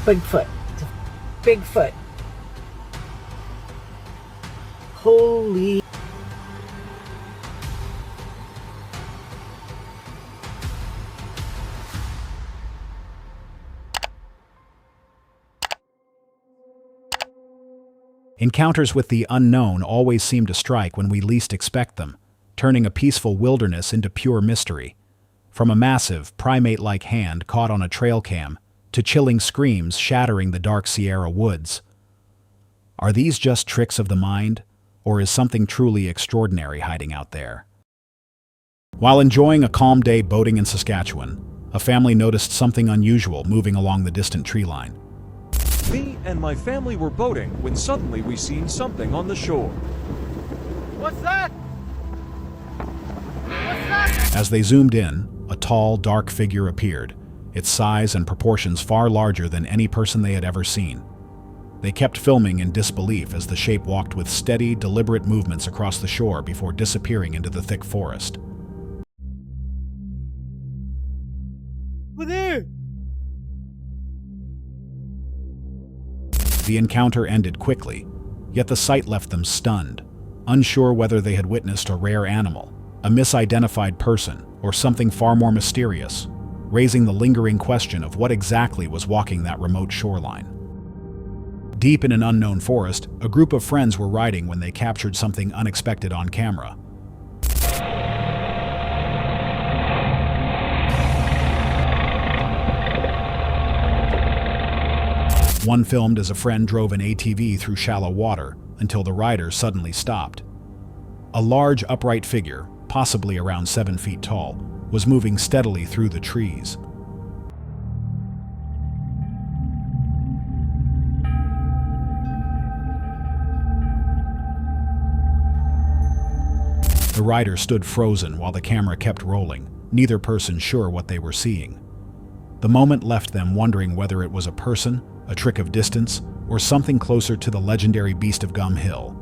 Bigfoot. It's a Bigfoot. Holy. Encounters with the unknown always seem to strike when we least expect them, turning a peaceful wilderness into pure mystery. From a massive, primate-like hand caught on a trail cam, to chilling screams shattering the dark Sierra woods. Are these just tricks of the mind, or is something truly extraordinary hiding out there? While enjoying a calm day boating in Saskatchewan, a family noticed something unusual moving along the distant tree line. Me and my family were boating when suddenly we seen something on the shore. What's that? What's that? As they zoomed in, a tall, dark figure appeared, its size and proportions far larger than any person they had ever seen. They kept filming in disbelief as the shape walked with steady, deliberate movements across the shore before disappearing into the thick forest. Over there! The encounter ended quickly, yet the sight left them stunned, unsure whether they had witnessed a rare animal, a misidentified person, or something far more mysterious, raising the lingering question of what exactly was walking that remote shoreline. Deep in an unknown forest, a group of friends were riding when they captured something unexpected on camera. One filmed as a friend drove an ATV through shallow water until the rider suddenly stopped. A large upright figure, possibly around 7 feet tall, was moving steadily through the trees. The rider stood frozen while the camera kept rolling, neither person sure what they were seeing. The moment left them wondering whether it was a person, a trick of distance, or something closer to the legendary Beast of Gum Hill.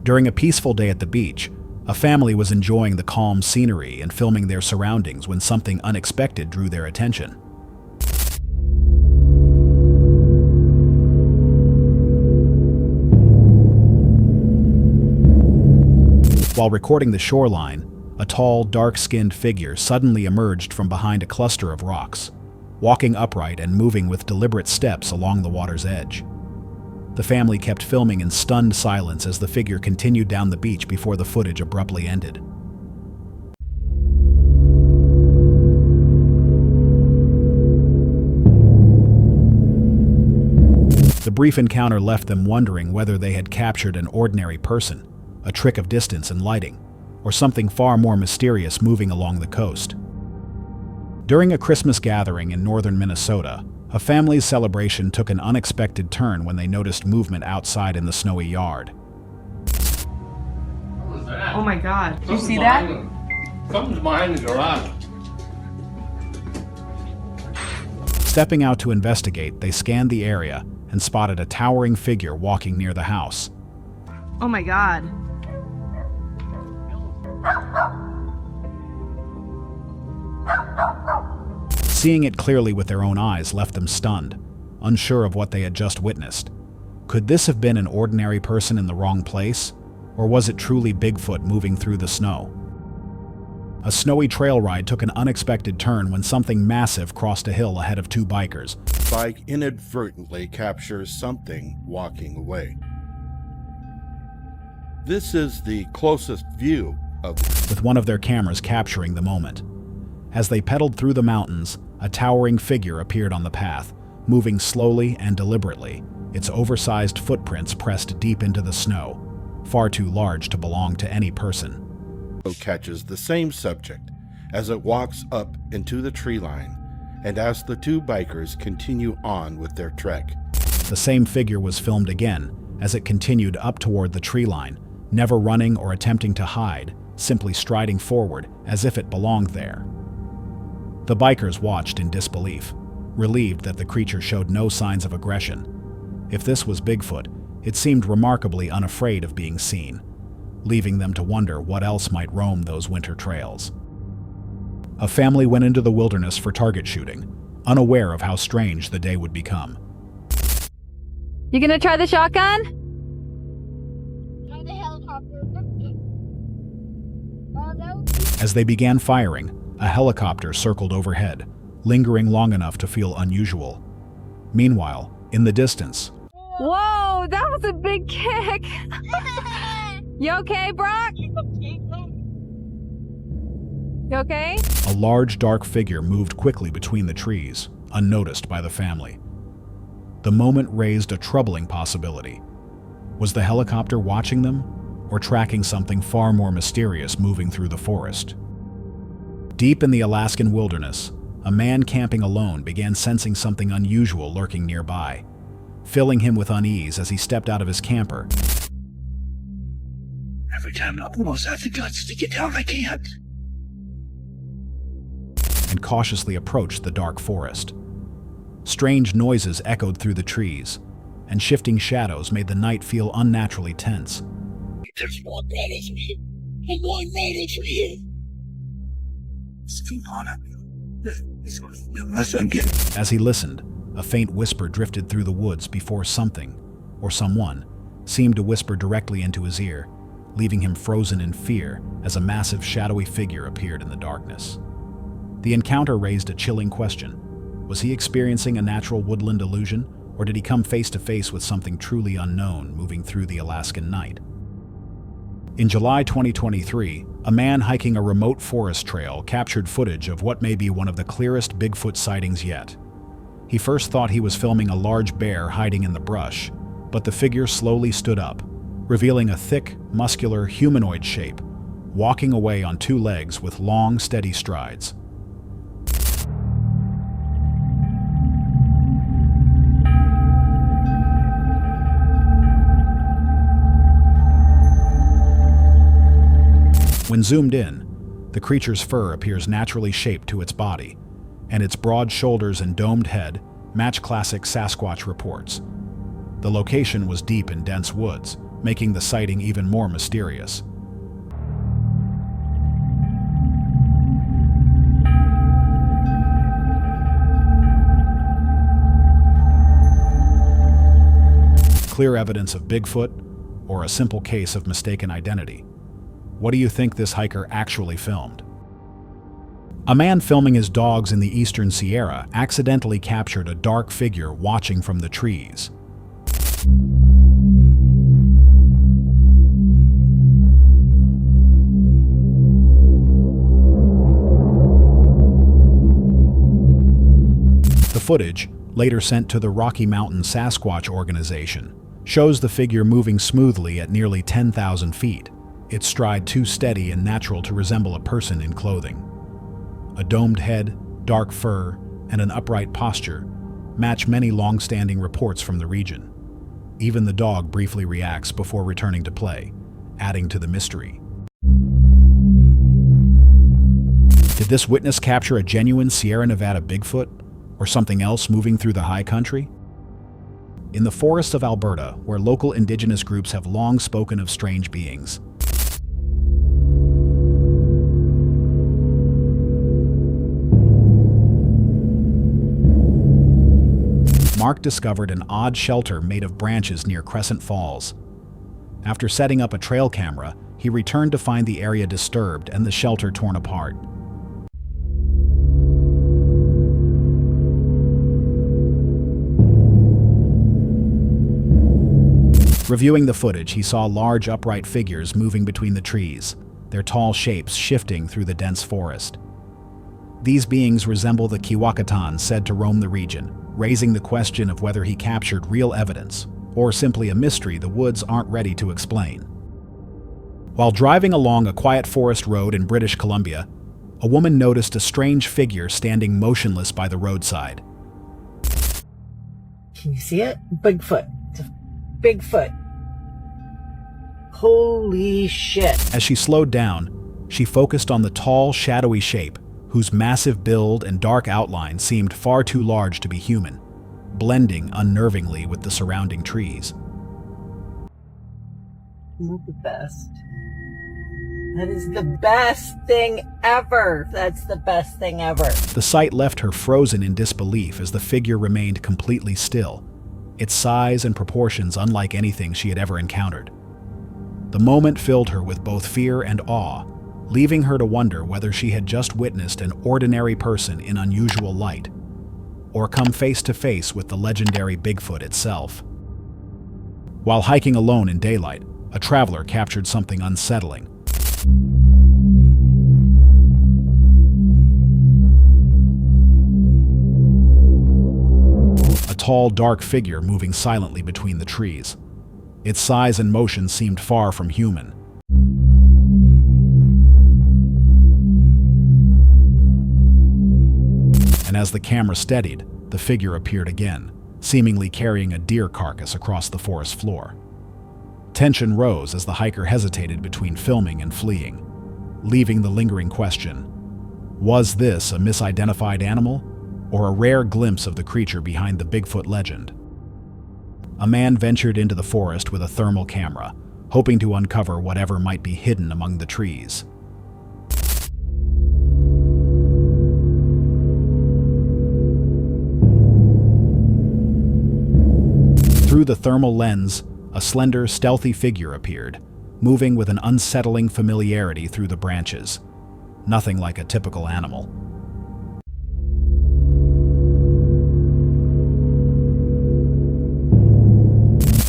During a peaceful day at the beach, a family was enjoying the calm scenery and filming their surroundings when something unexpected drew their attention. While recording the shoreline, a tall, dark-skinned figure suddenly emerged from behind a cluster of rocks, walking upright and moving with deliberate steps along the water's edge. The family kept filming in stunned silence as the figure continued down the beach before the footage abruptly ended. The brief encounter left them wondering whether they had captured an ordinary person, a trick of distance and lighting, or something far more mysterious moving along the coast. During a Christmas gathering in northern Minnesota, a family's celebration took an unexpected turn when they noticed movement outside in the snowy yard. What was that? Oh my God. Did you see that? Something's behind the garage. Stepping out to investigate, they scanned the area and spotted a towering figure walking near the house. Oh my God. Seeing it clearly with their own eyes left them stunned, unsure of what they had just witnessed. Could this have been an ordinary person in the wrong place? Or was it truly Bigfoot moving through the snow? A snowy trail ride took an unexpected turn when something massive crossed a hill ahead of two bikers. Bike inadvertently captures something walking away. This is the closest view of with one of their cameras capturing the moment. As they pedaled through the mountains, a towering figure appeared on the path, moving slowly and deliberately, its oversized footprints pressed deep into the snow, far too large to belong to any person. catches the same subject as it walks up into the tree line and as the two bikers continue on with their trek. The same figure was filmed again as it continued up toward the tree line, never running or attempting to hide, simply striding forward as if it belonged there. The bikers watched in disbelief, relieved that the creature showed no signs of aggression. If this was Bigfoot, it seemed remarkably unafraid of being seen, leaving them to wonder what else might roam those winter trails. A family went into the wilderness for target shooting, unaware of how strange the day would become. You gonna try the shotgun? Try the helicopter. Oh, no. As they began firing, a helicopter circled overhead, lingering long enough to feel unusual. Meanwhile, in the distance, Whoa, that was a big kick. You okay, Brock? You okay? a large dark figure moved quickly between the trees, unnoticed by the family. The moment raised a troubling possibility. Was the helicopter watching them, or tracking something far more mysterious moving through the forest? Deep in the Alaskan wilderness, a man camping alone began sensing something unusual lurking nearby, filling him with unease as he stepped out of his camper. Every time I almost have the guts to get down, I can't. And cautiously approached the dark forest. Strange noises echoed through the trees, and shifting shadows made the night feel unnaturally tense. There's one right over here. And one right over here. Come on. As he listened, a faint whisper drifted through the woods before something, or someone, seemed to whisper directly into his ear, leaving him frozen in fear as a massive shadowy figure appeared in the darkness. The encounter raised a chilling question. Was he experiencing a natural woodland illusion, or did he come face to face with something truly unknown moving through the Alaskan night? In July 2023, a man hiking a remote forest trail captured footage of what may be one of the clearest Bigfoot sightings yet. He first thought he was filming a large bear hiding in the brush, but the figure slowly stood up, revealing a thick, muscular, humanoid shape, walking away on two legs with long, steady strides. When zoomed in, the creature's fur appears naturally shaped to its body, and its broad shoulders and domed head match classic Sasquatch reports. The location was deep in dense woods, making the sighting even more mysterious. Clear evidence of Bigfoot, or a simple case of mistaken identity? What do you think this hiker actually filmed? A man filming his dogs in the eastern Sierra accidentally captured a dark figure watching from the trees. The footage, later sent to the Rocky Mountain Sasquatch Organization, shows the figure moving smoothly at nearly 10,000 feet, its stride too steady and natural to resemble a person in clothing. A domed head, dark fur, and an upright posture match many long-standing reports from the region. Even the dog briefly reacts before returning to play, adding to the mystery. Did this witness capture a genuine Sierra Nevada Bigfoot, or something else moving through the high country? In the forests of Alberta, where local indigenous groups have long spoken of strange beings, Mark discovered an odd shelter made of branches near Crescent Falls. After setting up a trail camera, he returned to find the area disturbed and the shelter torn apart. Reviewing the footage, he saw large upright figures moving between the trees, their tall shapes shifting through the dense forest. These beings resemble the Kiwakatan said to roam the region, raising the question of whether he captured real evidence, or simply a mystery the woods aren't ready to explain. While driving along a quiet forest road in British Columbia, a woman noticed a strange figure standing motionless by the roadside. Can you see it? Bigfoot. It's a Bigfoot. Holy shit. As she slowed down, she focused on the tall, shadowy shape, whose massive build and dark outline seemed far too large to be human, blending unnervingly with the surrounding trees. Not the best. That is the best thing ever. That's the best thing ever. The sight left her frozen in disbelief as the figure remained completely still, its size and proportions unlike anything she had ever encountered. The moment filled her with both fear and awe, leaving her to wonder whether she had just witnessed an ordinary person in unusual light, or come face to face with the legendary Bigfoot itself. While hiking alone in daylight, a traveler captured something unsettling. A tall, dark figure moving silently between the trees. Its size and motion seemed far from human. And as the camera steadied, the figure appeared again, seemingly carrying a deer carcass across the forest floor. Tension rose as the hiker hesitated between filming and fleeing, leaving the lingering question: was this a misidentified animal, or a rare glimpse of the creature behind the Bigfoot legend? A man ventured into the forest with a thermal camera, hoping to uncover whatever might be hidden among the trees. Through the thermal lens, a slender, stealthy figure appeared, moving with an unsettling familiarity through the branches. Nothing like a typical animal.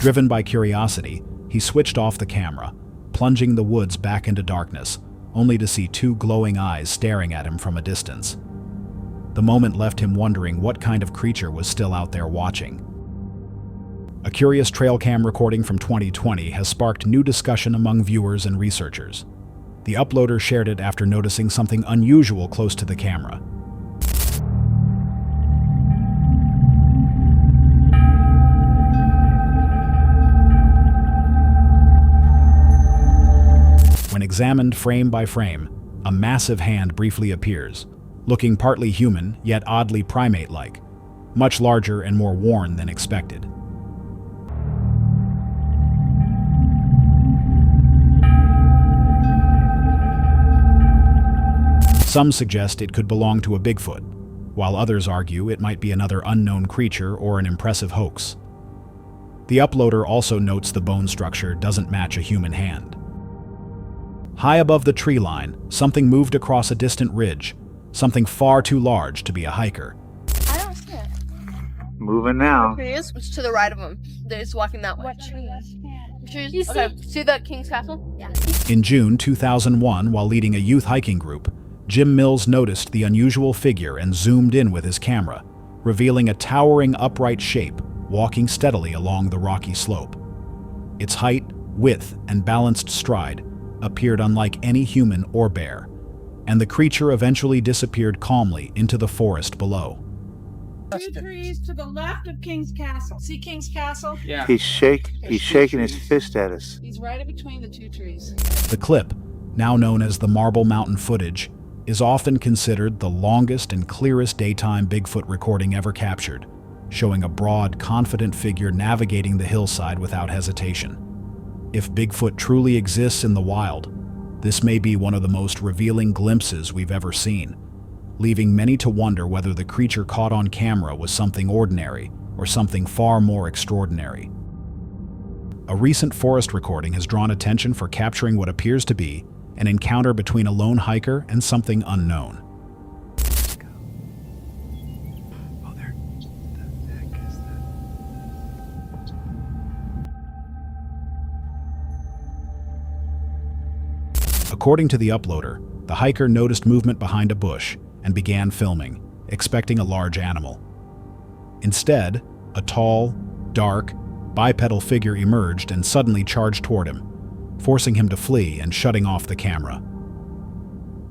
Driven by curiosity, he switched off the camera, plunging the woods back into darkness, only to see two glowing eyes staring at him from a distance. The moment left him wondering what kind of creature was still out there watching. A curious trail cam recording from 2020 has sparked new discussion among viewers and researchers. The uploader shared it after noticing something unusual close to the camera. When examined frame by frame, a massive hand briefly appears, looking partly human yet oddly primate-like, much larger and more worn than expected. Some suggest it could belong to a Bigfoot, while others argue it might be another unknown creature or an impressive hoax. The uploader also notes the bone structure doesn't match a human hand. High above the tree line, something moved across a distant ridge, something far too large to be a hiker. I don't see it. Moving now. Tree is to the right of him. They're just walking that way. What trees? Trees? You see? Okay. See that King's Castle? Yeah. In June 2001, while leading a youth hiking group, Jim Mills noticed the unusual figure and zoomed in with his camera, revealing a towering upright shape walking steadily along the rocky slope. Its height, width, and balanced stride appeared unlike any human or bear, and the creature eventually disappeared calmly into the forest below. 2 trees to the left of King's Castle. See King's Castle? Yeah. He's shaking his fist at us. He's right in between the 2 trees. The clip, now known as the Marble Mountain footage, is often considered the longest and clearest daytime Bigfoot recording ever captured, showing a broad, confident figure navigating the hillside without hesitation. If Bigfoot truly exists in the wild, this may be one of the most revealing glimpses we've ever seen, leaving many to wonder whether the creature caught on camera was something ordinary or something far more extraordinary. A recent forest recording has drawn attention for capturing what appears to be an encounter between a lone hiker and something unknown. According to the uploader, the hiker noticed movement behind a bush and began filming, expecting a large animal. Instead, a tall, dark, bipedal figure emerged and suddenly charged toward him, forcing him to flee and shutting off the camera.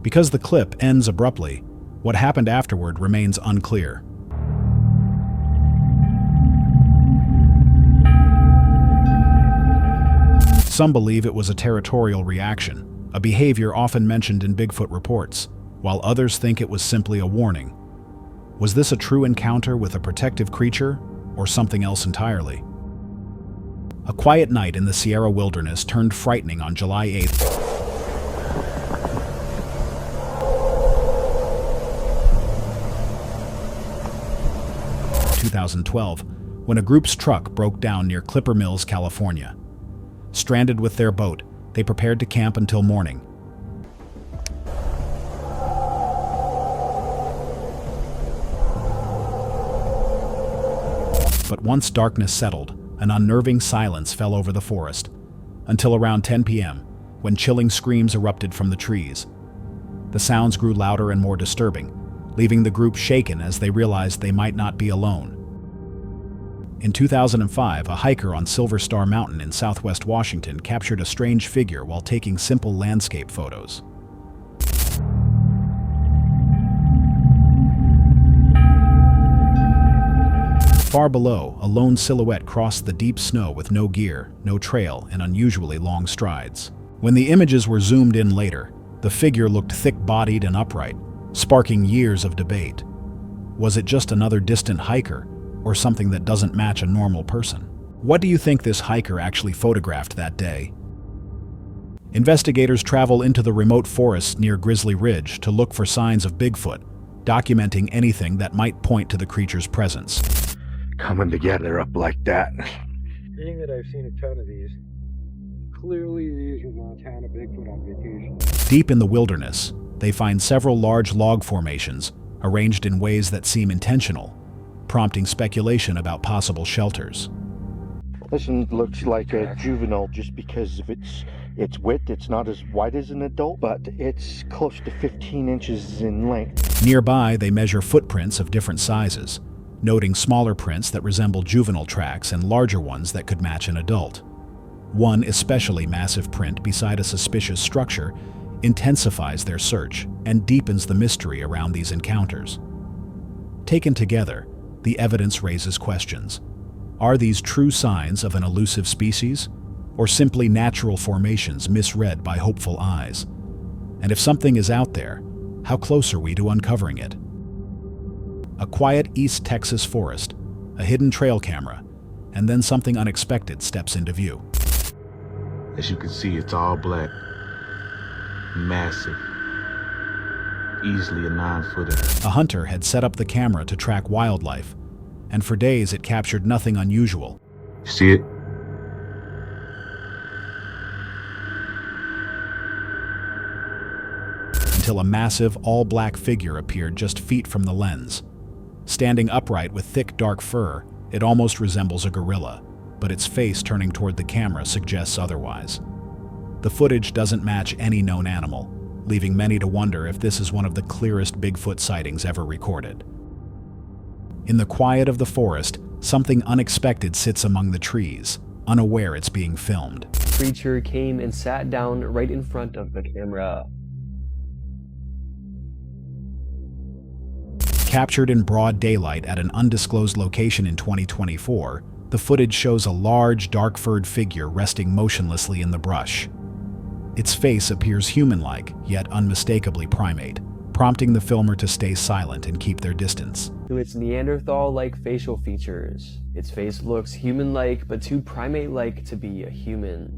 Because the clip ends abruptly, what happened afterward remains unclear. Some believe it was a territorial reaction, a behavior often mentioned in Bigfoot reports, while others think it was simply a warning. Was this a true encounter with a protective creature, or something else entirely? A quiet night in the Sierra wilderness turned frightening on July 8th. 2012 when a group's truck broke down near Clipper Mills, California. Stranded with their boat, they prepared to camp until morning. But once darkness settled, an unnerving silence fell over the forest, until around 10 p.m., when chilling screams erupted from the trees. The sounds grew louder and more disturbing, leaving the group shaken as they realized they might not be alone. In 2005, a hiker on Silver Star Mountain in southwest Washington captured a strange figure while taking simple landscape photos. Far below, a lone silhouette crossed the deep snow with no gear, no trail, and unusually long strides. When the images were zoomed in later, the figure looked thick-bodied and upright, sparking years of debate. Was it just another distant hiker, or something that doesn't match a normal person? What do you think this hiker actually photographed that day? Investigators travel into the remote forests near Grizzly Ridge to look for signs of Bigfoot, documenting anything that might point to the creature's presence. Coming together up like that. Being that I've seen a ton of these, clearly these are Montana Bigfoot on vacation. Deep in the wilderness, they find several large log formations, arranged in ways that seem intentional, prompting speculation about possible shelters. This one looks like a juvenile just because of its width. It's not as wide as an adult, but it's close to 15 inches in length. Nearby, they measure footprints of different sizes, noting smaller prints that resemble juvenile tracks and larger ones that could match an adult. One especially massive print beside a suspicious structure intensifies their search and deepens the mystery around these encounters. Taken together, the evidence raises questions. Are these true signs of an elusive species, or simply natural formations misread by hopeful eyes? And if something is out there, how close are we to uncovering it? A quiet East Texas forest, a hidden trail camera, and then something unexpected steps into view. As you can see, it's all black, massive, easily a 9-footer. A hunter had set up the camera to track wildlife, and for days it captured nothing unusual. See it? Until a massive, all-black figure appeared just feet from the lens. Standing upright with thick, dark fur, it almost resembles a gorilla, but its face turning toward the camera suggests otherwise. The footage doesn't match any known animal, leaving many to wonder if this is one of the clearest Bigfoot sightings ever recorded. In the quiet of the forest, something unexpected sits among the trees, unaware it's being filmed. The creature came and sat down right in front of the camera. Captured in broad daylight at an undisclosed location in 2024, the footage shows a large, dark-furred figure resting motionlessly in the brush. Its face appears human-like, yet unmistakably primate, prompting the filmer to stay silent and keep their distance. To its Neanderthal-like facial features, its face looks human-like but too primate-like to be a human.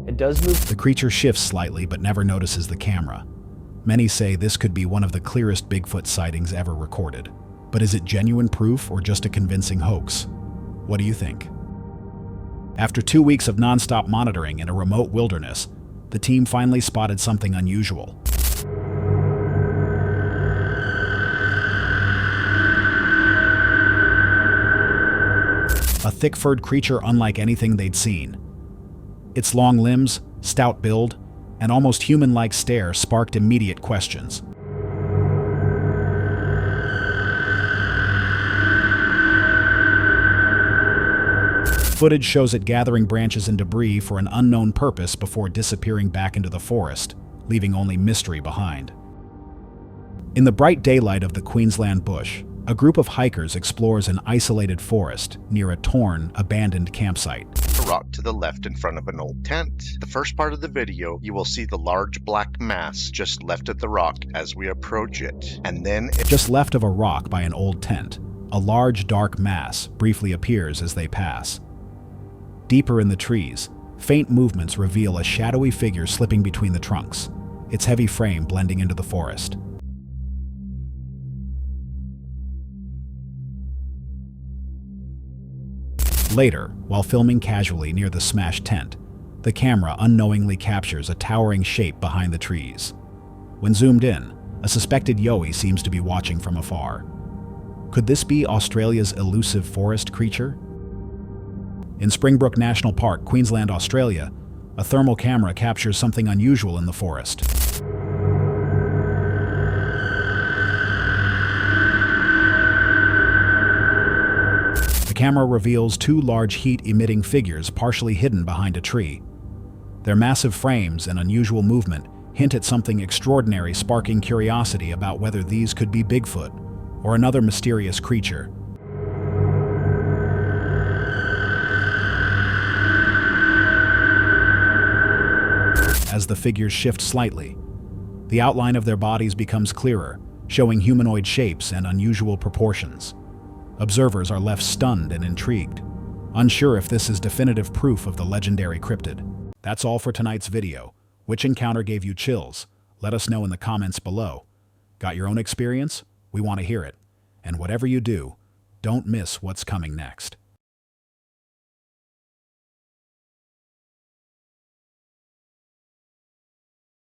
It does move. The creature shifts slightly but never notices the camera. Many say this could be one of the clearest Bigfoot sightings ever recorded. But is it genuine proof or just a convincing hoax? What do you think? After 2 weeks of non-stop monitoring in a remote wilderness, the team finally spotted something unusual. A thick-furred creature unlike anything they'd seen. Its long limbs, stout build, and almost human-like stare sparked immediate questions. Footage shows it gathering branches and debris for an unknown purpose before disappearing back into the forest, leaving only mystery behind. In the bright daylight of the Queensland bush, a group of hikers explores an isolated forest near a torn, abandoned campsite. A rock to the left in front of an old tent. The first part of the video, you will see the large black mass just left of the rock as we approach it, and then just left of a rock by an old tent, a large dark mass briefly appears as they pass. Deeper in the trees, faint movements reveal a shadowy figure slipping between the trunks, its heavy frame blending into the forest. Later, while filming casually near the smashed tent, the camera unknowingly captures a towering shape behind the trees. When zoomed in, a suspected yowie seems to be watching from afar. Could this be Australia's elusive forest creature? In Springbrook National Park, Queensland, Australia, a thermal camera captures something unusual in the forest. The camera reveals two large heat-emitting figures partially hidden behind a tree. Their massive frames and unusual movement hint at something extraordinary, sparking curiosity about whether these could be Bigfoot or another mysterious creature. As the figures shift slightly, the outline of their bodies becomes clearer, showing humanoid shapes and unusual proportions. Observers are left stunned and intrigued, unsure if this is definitive proof of the legendary cryptid. That's all for tonight's video. Which encounter gave you chills? Let us know in the comments below. Got your own experience? We want to hear it. And whatever you do, don't miss what's coming next.